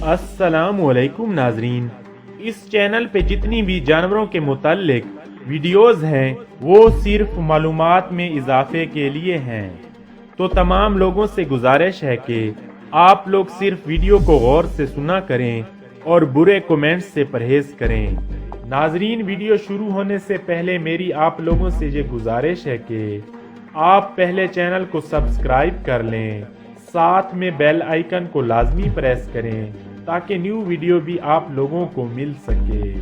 अस्सलाम वालेकुम नाजरीन। इस चैनल पे जितनी भी जानवरों के मुताल्लिक वीडियोस हैं वो सिर्फ मालूमात में इजाफे के लिए हैं, तो तमाम लोगों से गुजारिश है कि आप लोग सिर्फ वीडियो को गौर से सुना करें और बुरे कमेंट्स से परहेज करें। नाजरीन, वीडियो शुरू होने से पहले मेरी आप लोगों से ये गुजारिश है कि आप पहले चैनल को सब्सक्राइब कर लें, साथ में बेल आइकन को लाजमी प्रेस करें ताकि न्यू वीडियो भी आप लोगों को मिल सके।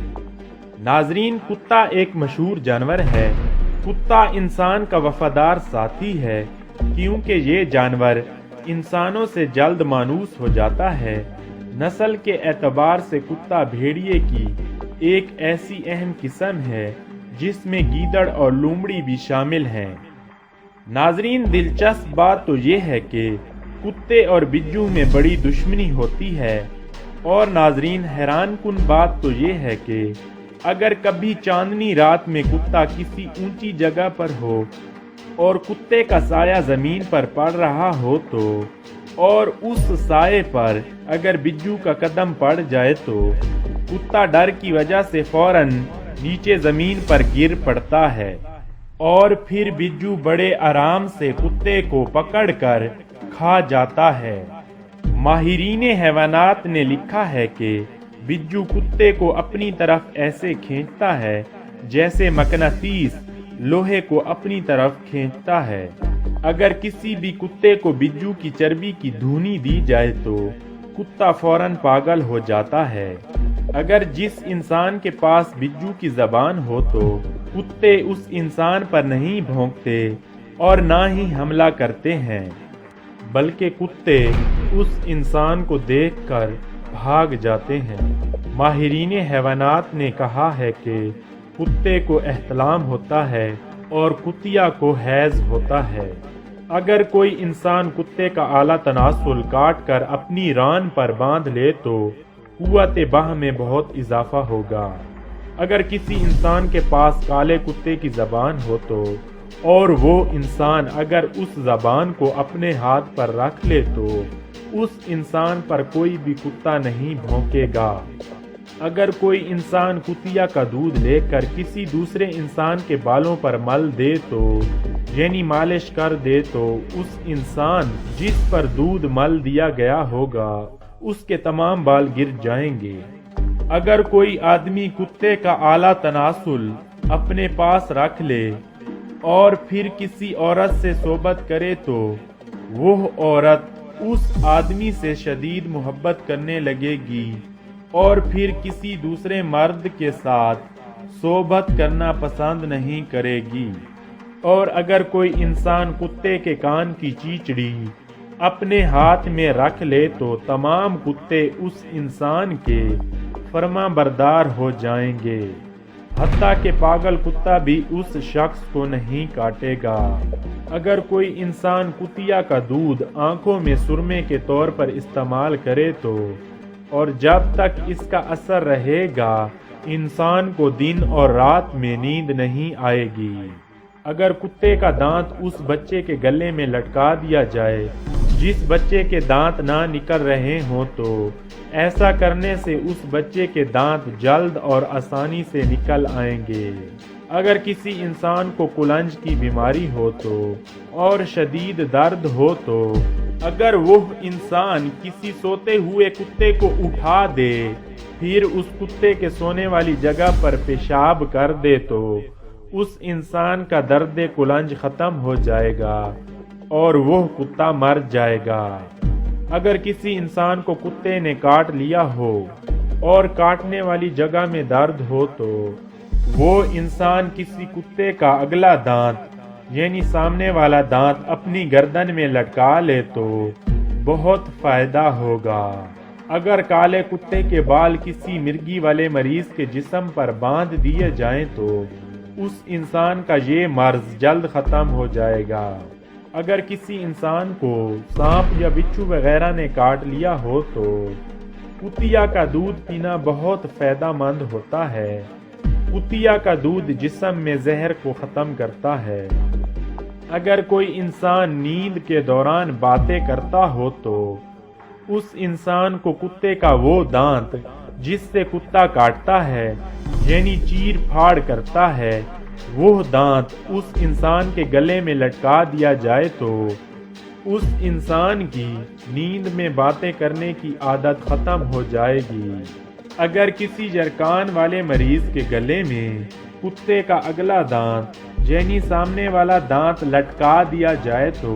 नाजरीन, कुत्ता एक मशहूर जानवर है। कुत्ता इंसान का वफादार साथी है क्योंकि ये जानवर इंसानों से जल्द मानूस हो जाता है। नस्ल के एतबार से कुत्ता भेड़िए की एक ऐसी अहम किस्म है जिसमें गीदड़ और लोमड़ी भी शामिल हैं। नाजरीन, दिलचस्प बात तो ये है कि कुत्ते और बिज्जू में बड़ी दुश्मनी होती है, और नाजरीन हैरान कुन बात तो ये है कि अगर कभी चांदनी रात में कुत्ता किसी ऊंची जगह पर हो और कुत्ते का साया जमीन पर पड़ रहा हो तो, और उस साये पर अगर बिज्जू का कदम पड़ जाए तो कुत्ता डर की वजह से फौरन नीचे जमीन पर गिर पड़ता है और फिर बिज्जू बड़े आराम से कुत्ते को पकड़कर खा जाता है। माहिरीन हैवानात ने लिखा है कि बिज्जू कुत्ते को अपनी तरफ ऐसे खींचता है जैसे मकनातीस लोहे को अपनी तरफ खींचता है। अगर किसी भी कुत्ते को बिज्जू की चर्बी की धूनी दी जाए तो कुत्ता फौरन पागल हो जाता है। अगर जिस इंसान के पास बिज्जू की जबान हो तो कुत्ते उस इंसान पर नहीं भौंकते और ना ही हमला करते हैं, बल्कि कुत्ते उस इंसान को देखकर भाग जाते हैं। माहिरीन हैवानात ने कहा है कि कुत्ते को एहतलाम होता है और कुतिया को हैज होता है। अगर कोई इंसान कुत्ते का आला तनासुल काट कर अपनी रान पर बांध ले तो कुव्वत बाह में बहुत इजाफा होगा। अगर किसी इंसान के पास काले कुत्ते की जबान हो तो, और वो इंसान अगर उस जबान को अपने हाथ पर रख ले तो उस इंसान पर कोई भी कुत्ता नहीं भौंकेगा। अगर कोई इंसान कुतिया का दूध लेकर किसी दूसरे इंसान के बालों पर मल दे तो, यानी मालिश कर दे तो, उस इंसान जिस पर दूध मल दिया गया होगा उसके तमाम बाल गिर जाएंगे। अगर कोई आदमी कुत्ते का आला तनासुल अपने पास रख ले और फिर किसी औरत से सोबत करे तो वह औरत उस आदमी से शदीद मोहब्बत करने लगेगी और फिर किसी दूसरे मर्द के साथ सोबत करना पसंद नहीं करेगी। और अगर कोई इंसान कुत्ते के कान की चीचड़ी अपने हाथ में रख ले तो तमाम कुत्ते उस इंसान के फर्मा बरदार हो जाएंगे, हत्ता के पागल कुत्ता भी उस शख्स को नहीं काटेगा। अगर कोई इंसान कुतिया का दूध आंखों में सुरमे के तौर पर इस्तेमाल करे तो, और जब तक इसका असर रहेगा इंसान को दिन और रात में नींद नहीं आएगी। अगर कुत्ते का दांत उस बच्चे के गले में लटका दिया जाए जिस बच्चे के दांत ना निकल रहे हों तो ऐसा करने से उस बच्चे के दांत जल्द और आसानी से निकल आएंगे। अगर किसी इंसान को कुलंज की बीमारी हो तो और शदीद दर्द हो तो अगर वो इंसान किसी सोते हुए कुत्ते को उठा दे फिर उस कुत्ते के सोने वाली जगह पर पेशाब कर दे तो उस इंसान का दर्द कुलंज खत्म हो जाएगा और वो कुत्ता मर जाएगा। अगर किसी इंसान को कुत्ते ने काट लिया हो और काटने वाली जगह में दर्द हो तो वो इंसान किसी कुत्ते का अगला दांत यानी सामने वाला दांत अपनी गर्दन में लटका ले तो बहुत फायदा होगा। अगर काले कुत्ते के बाल किसी मिर्गी वाले मरीज के जिस्म पर बांध दिए जाएं तो उस इंसान का ये मर्ज जल्द खत्म हो जाएगा। अगर किसी इंसान को सांप या बिच्छू वगैरह ने काट लिया हो तो कुतिया का दूध पीना बहुत फायदेमंद होता है। कुतिया का दूध जिस्म में जहर को ख़त्म करता है। अगर कोई इंसान नींद के दौरान बातें करता हो तो उस इंसान को कुत्ते का वो दांत जिससे कुत्ता काटता है यानी चीर फाड़ करता है, वो दांत उस इंसान के गले में लटका दिया जाए तो उस इंसान की नींद में बातें करने की आदत खत्म हो जाएगी। अगर किसी जरकान वाले मरीज के गले में कुत्ते का अगला दांत यानी सामने वाला दांत लटका दिया जाए तो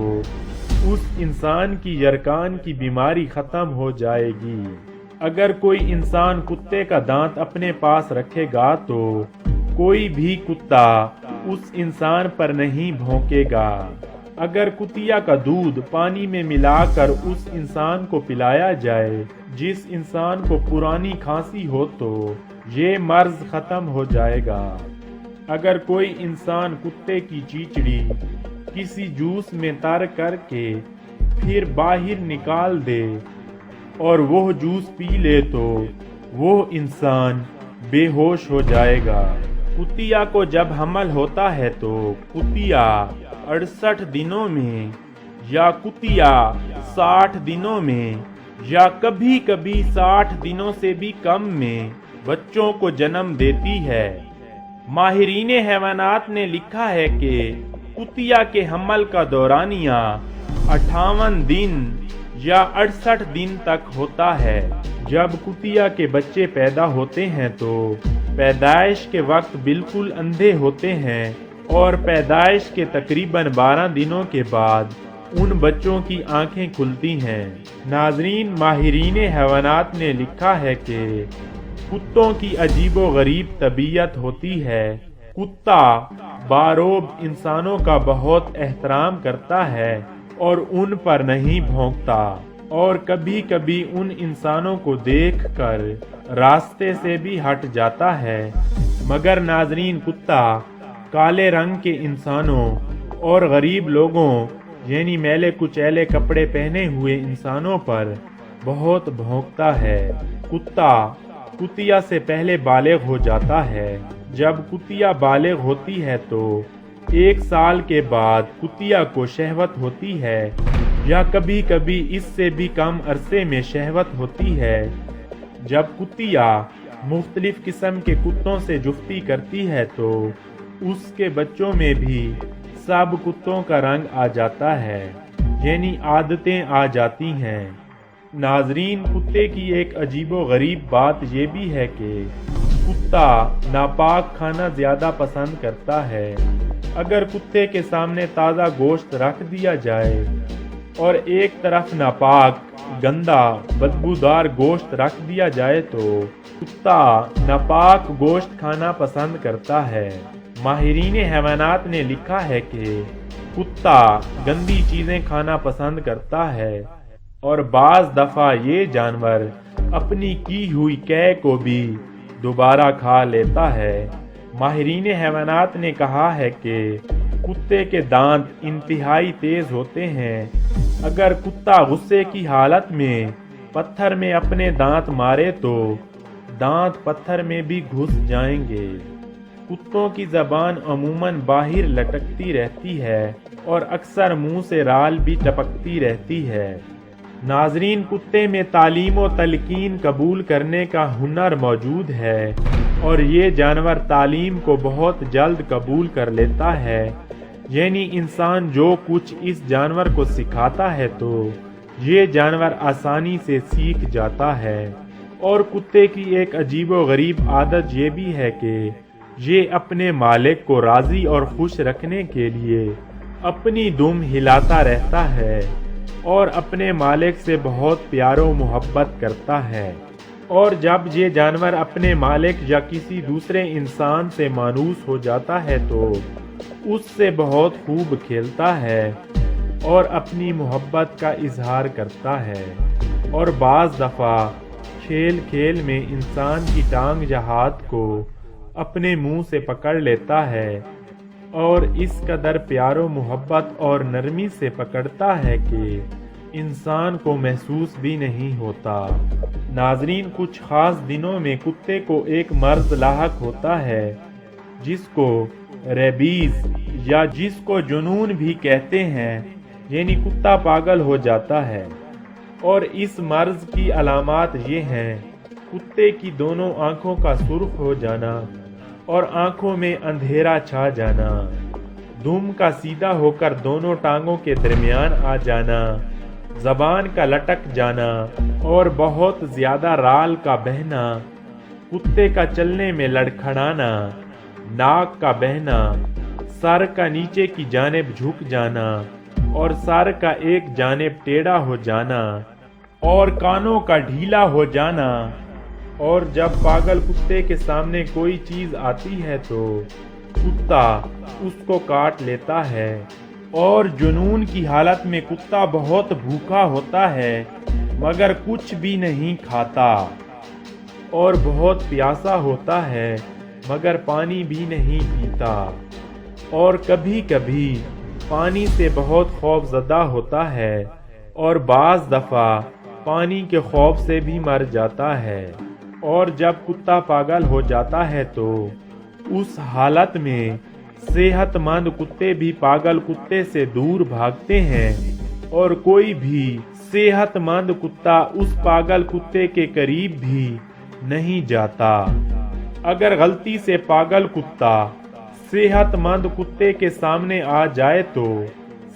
उस इंसान की जरकान की बीमारी खत्म हो जाएगी। अगर कोई इंसान कुत्ते का दांत अपने पास रखेगा तो कोई भी कुत्ता उस इंसान पर नहीं भौंकेगा। अगर कुतिया का दूध पानी में मिलाकर उस इंसान को पिलाया जाए जिस इंसान को पुरानी खांसी हो तो ये मर्ज खत्म हो जाएगा। अगर कोई इंसान कुत्ते की चीचड़ी किसी जूस में तर करके फिर बाहर निकाल दे और वो जूस पी ले तो वो इंसान बेहोश हो जाएगा। कुतिया को जब हमल होता है तो कुतिया 68 दिनों में या कुतिया 60 दिनों में या कभी कभी 60 दिनों से भी कम में बच्चों को जन्म देती है। माहिरीन हैवानात ने लिखा है कि कुतिया के हमल का दौरानिया 58 दिन या 68 दिन तक होता है। जब कुतिया के बच्चे पैदा होते हैं तो पैदाइश के वक्त बिल्कुल अंधे होते हैं और पैदाइश के तकरीबन 12 दिनों के बाद उन बच्चों की आंखें खुलती हैं। नाजरीन, माहिरीन हैवानात ने लिखा है कि कुत्तों की अजीबोगरीब तबीयत होती है। कुत्ता बारोब इंसानों का बहुत एहतराम करता है और उन पर नहीं भौंकता और कभी कभी उन इंसानों को देखकर रास्ते से भी हट जाता है। मगर नाजरीन, कुत्ता काले रंग के इंसानों और गरीब लोगों यानी मैले कुचैले कपड़े पहने हुए इंसानों पर बहुत भौंकता है। कुत्ता कुतिया से पहले बालिग हो जाता है। जब कुतिया बालिग होती है तो 1 साल के बाद कुतिया को शहवत होती है या कभी कभी इससे भी कम अरसे में शहवत होती है। जब कुतिया मुख्तलिफ किस्म के कुत्तों से जुफ्ती करती है तो उसके बच्चों में भी सब कुत्तों का रंग आ जाता है यानी आदतें आ जाती हैं। नाजरीन, कुत्ते की एक अजीबो गरीब बात ये भी है कि कुत्ता नापाक खाना ज्यादा पसंद करता है। अगर कुत्ते के सामने ताज़ा गोश्त रख दिया जाए और एक तरफ नापाक, गंदा, बदबूदार गोश्त रख दिया जाए तो कुत्ता नापाक गोश्त खाना पसंद करता है। माहिरीन हैवानात ने लिखा है कि कुत्ता गंदी चीजें खाना पसंद करता है और बाज दफा ये जानवर अपनी की हुई कै को भी दोबारा खा लेता है। माहिरीन हैवानात ने कहा है कि कुत्ते के दांत इंतहाई तेज होते हैं। अगर कुत्ता गुस्से की हालत में पत्थर में अपने दांत मारे तो दांत पत्थर में भी घुस जाएंगे। कुत्तों की जबान अमूमन बाहर लटकती रहती है और अक्सर मुंह से राल भी टपकती रहती है। नाजरीन, कुत्ते में तालीम व तलकीन कबूल करने का हुनर मौजूद है और ये जानवर तालीम को बहुत जल्द कबूल कर लेता है। यानी इंसान जो कुछ इस जानवर को सिखाता है तो ये जानवर आसानी से सीख जाता है। और कुत्ते की एक अजीबोगरीब आदत ये भी है कि ये अपने मालिक को राजी और खुश रखने के लिए अपनी दुम हिलाता रहता है और अपने मालिक से बहुत प्यारो मोहब्बत करता है। और जब ये जानवर अपने मालिक या किसी दूसरे इंसान से मानूस हो जाता है तो उससे बहुत खूब खेलता है और अपनी मोहब्बत का इजहार करता है। और बाज़ दफ़ा खेल खेल में इंसान की टांग या हाथ को अपने मुंह से पकड़ लेता है और इस कदर प्यारो मोहब्बत और नरमी से पकड़ता है कि इंसान को महसूस भी नहीं होता। नाजरीन, कुछ खास दिनों में कुत्ते को एक मर्ज लाहक होता है जिसको रेबीज या जिसको जुनून भी कहते हैं, यानी कुत्ता पागल हो जाता है اور اس مرض کی علامات یہ ہیں: کتے کی دونوں آنکھوں کا سرخ ہو جانا اور آنکھوں میں اندھیرا چھا جانا، دم کا سیدھا ہو کر دونوں ٹانگوں کے درمیان آ جانا، زبان کا لٹک جانا اور بہت زیادہ رال کا بہنا، کتے کا چلنے میں لڑکھڑانا، ناک کا بہنا، سر کا نیچے کی جانب جھک جانا اور سر کا ایک جانب ٹیڑھا ہو جانا اور کانوں کا ڈھیلا ہو جانا، اور جب پاگل کتے کے سامنے کوئی چیز آتی ہے تو کتا اس کو کاٹ لیتا ہے، اور جنون کی حالت میں کتا بہت بھوکا ہوتا ہے مگر کچھ بھی نہیں کھاتا، اور بہت پیاسا ہوتا ہے مگر پانی بھی نہیں پیتا، اور کبھی کبھی پانی سے بہت خوف زدہ ہوتا ہے اور بعض دفعہ پانی کے خوف سے بھی مر جاتا ہے۔ اور جب کتا پاگل ہو جاتا ہے تو اس حالت میں صحت مند کتے بھی پاگل کتے سے دور بھاگتے ہیں، اور کوئی بھی صحت مند کتا اس پاگل کتے کے قریب بھی نہیں جاتا۔ اگر غلطی سے پاگل کتا صحت مند کتے کے سامنے آ جائے تو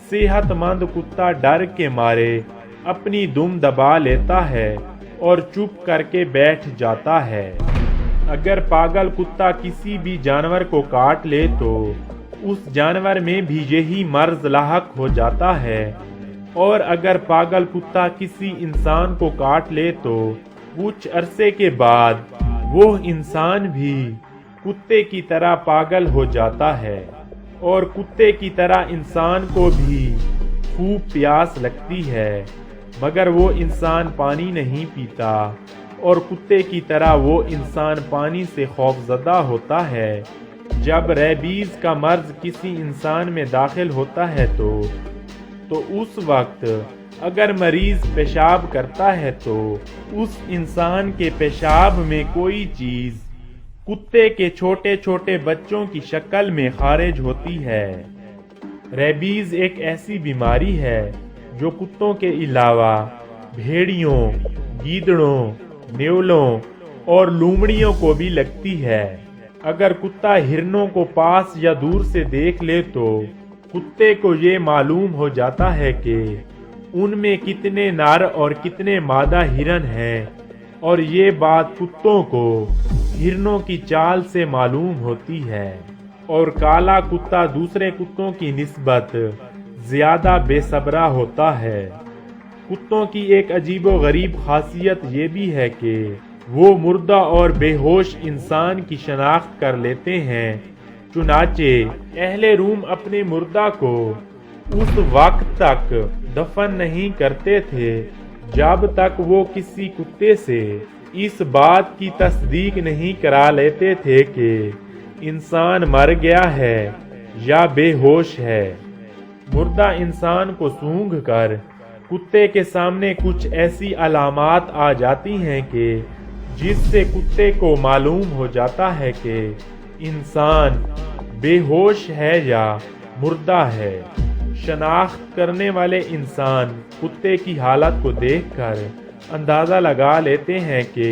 صحت مند کتا ڈر کے مارے اپنی دم دبا لیتا ہے اور چپ کر کے بیٹھ جاتا ہے۔ اگر پاگل کتا کسی بھی جانور کو کاٹ لے تو اس جانور میں بھی یہی مرض لاحق ہو جاتا ہے، اور اگر پاگل کتا کسی انسان کو کاٹ لے تو کچھ عرصے کے بعد وہ انسان بھی کتے کی طرح پاگل ہو جاتا ہے، اور کتے کی طرح انسان کو بھی خوب پیاس لگتی ہے مگر وہ انسان پانی نہیں پیتا، اور کتے کی طرح وہ انسان پانی سے خوف زدہ ہوتا ہے۔ جب ریبیز کا مرض کسی انسان میں داخل ہوتا ہے تو اس وقت اگر مریض پیشاب کرتا ہے تو اس انسان کے پیشاب میں کوئی چیز کتے کے چھوٹے چھوٹے بچوں کی شکل میں خارج ہوتی ہے۔ ریبیز ایک ایسی بیماری ہے جو کتوں کے علاوہ بھیڑیوں، گیدڑوں، نیولوں اور لومڑیوں کو بھی لگتی ہے۔ اگر کتا ہرنوں کو پاس یا دور سے دیکھ لے تو کتے کو یہ معلوم ہو جاتا ہے کہ ان میں کتنے نر اور کتنے مادہ ہرن ہیں، اور یہ بات کتوں کو ہرنوں کی چال سے معلوم ہوتی ہے۔ اور کالا کتا دوسرے کتوں کی نسبت زیادہ بے صبرا ہوتا ہے۔ کتوں کی ایک عجیب و غریب خاصیت یہ بھی ہے کہ وہ مردہ اور بے ہوش انسان کی شناخت کر لیتے ہیں، چنانچہ اہل روم اپنے مردہ کو اس وقت تک دفن نہیں کرتے تھے جب تک وہ کسی کتے سے اس بات کی تصدیق نہیں کرا لیتے تھے کہ انسان مر گیا ہے یا بے ہوش ہے۔ مردہ انسان کو سونگھ کر کتے کے سامنے کچھ ایسی علامات آ جاتی ہیں کہ جس سے کتے کو معلوم ہو جاتا ہے کہ انسان بے ہوش ہے یا مردہ ہے۔ شناخت کرنے والے انسان کتے کی حالت کو دیکھ کر اندازہ لگا لیتے ہیں کہ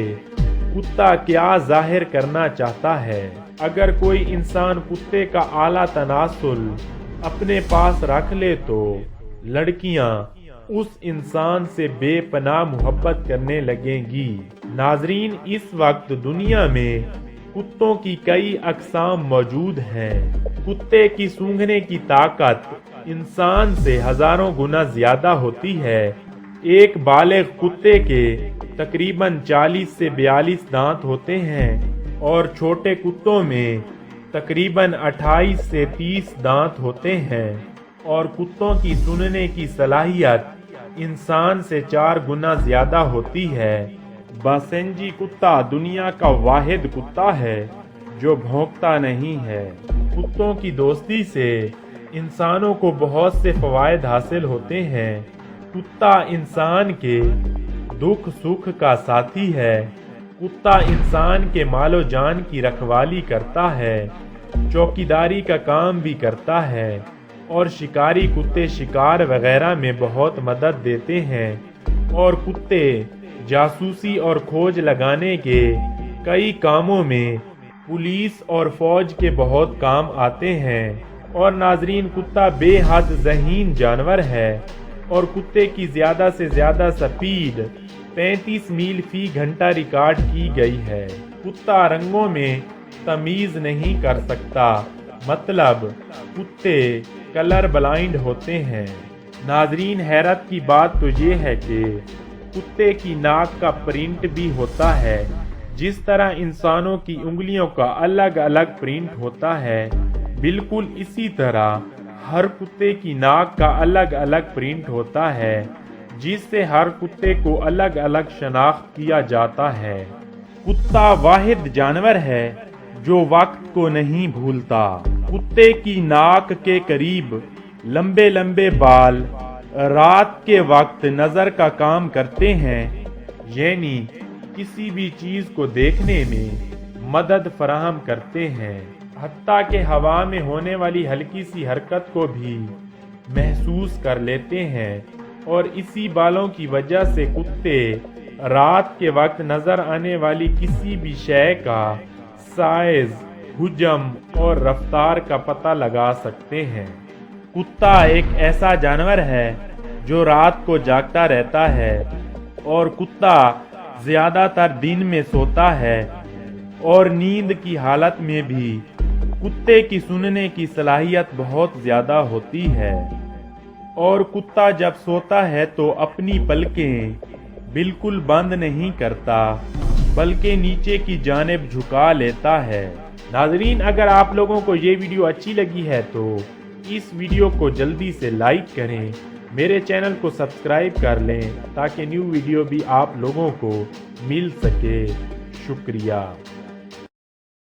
کتا کیا ظاہر کرنا چاہتا ہے۔ اگر کوئی انسان کتے کا اعلیٰ تناسل اپنے پاس رکھ لے تو لڑکیاں اس انسان سے بے پناہ محبت کرنے لگیں گی۔ ناظرین، اس وقت دنیا میں کتوں کی کئی اقسام موجود ہیں۔ کتے کی سونگھنے کی طاقت انسان سے ہزاروں گنا زیادہ ہوتی ہے۔ ایک بالغ کتے کے تقریباً 40 سے 42 دانت ہوتے ہیں اور چھوٹے کتوں میں تقریباً 28 سے 30 دانت ہوتے ہیں، اور کتوں کی سننے کی صلاحیت انسان سے 4 گنا زیادہ ہوتی ہے۔ باسنجی کتا دنیا کا واحد کتا ہے جو بھونکتا نہیں ہے۔ کتوں کی دوستی سے انسانوں کو بہت سے فوائد حاصل ہوتے ہیں۔ کتا انسان کے دکھ سکھ کا ساتھی ہے۔ کتا انسان کے مال و جان کی رکھوالی کرتا ہے، چوکیداری کا کام بھی کرتا ہے، اور شکاری کتے شکار وغیرہ میں بہت مدد دیتے ہیں، और कुत्ते जासूसी और खोज लगाने के कई कामों में पुलिस और फौज के बहुत काम आते हैं। और नाजरीन, कुत्ता बेहद ज़हीन जानवर है और कुत्ते की ज़्यादा से ज़्यादा स्पीड 35 मील फी घंटा रिकॉर्ड की गई है। कुत्ता रंगों में तमीज़ नहीं कर सकता, मतलब कुत्ते कलर ब्लाइंड होते हैं। नाजरीन, हैरत की बात तो ये है कि कुत्ते की नाक का प्रिंट भी होता है। जिस तरह इंसानों की उंगलियों का अलग अलग प्रिंट होता है, बिल्कुल इसी तरह हर कुत्ते की नाक का अलग अलग प्रिंट होता है, जिससे हर कुत्ते को अलग अलग शनाख्त किया जाता है। कुत्ता वाहिद जानवर है जो वक्त को नहीं भूलता। कुत्ते की नाक के करीब लंबे लंबे बाल रात के वक्त नजर का काम करते हैं, यानी किसी भी चीज को देखने में मदद फराहम करते हैं। हत्ता के हवा में होने वाली हल्की सी हरकत को भी महसूस कर लेते हैं और इसी बालों की वजह से कुत्ते रात के वक्त नजर आने वाली किसी भी शय का साइज, हुजम और रफ्तार का पता लगा सकते हैं। कुत्ता एक ऐसा जानवर है जो रात को जागता रहता है और कुत्ता ज्यादातर दिन में सोता है और नींद की हालत में भी कुत्ते की सुनने की सलाहियत बहुत ज्यादा होती है। और कुत्ता जब सोता है तो अपनी पलकें बिल्कुल बंद नहीं करता, बल्कि नीचे की जानिब झुका लेता है। नाजरीन, अगर आप लोगों को ये वीडियो अच्छी लगी है तो इस वीडियो को जल्दी से लाइक करें, मेरे चैनल को सब्सक्राइब कर लें ताकि न्यू वीडियो भी आप लोगों को मिल सके। शुक्रिया।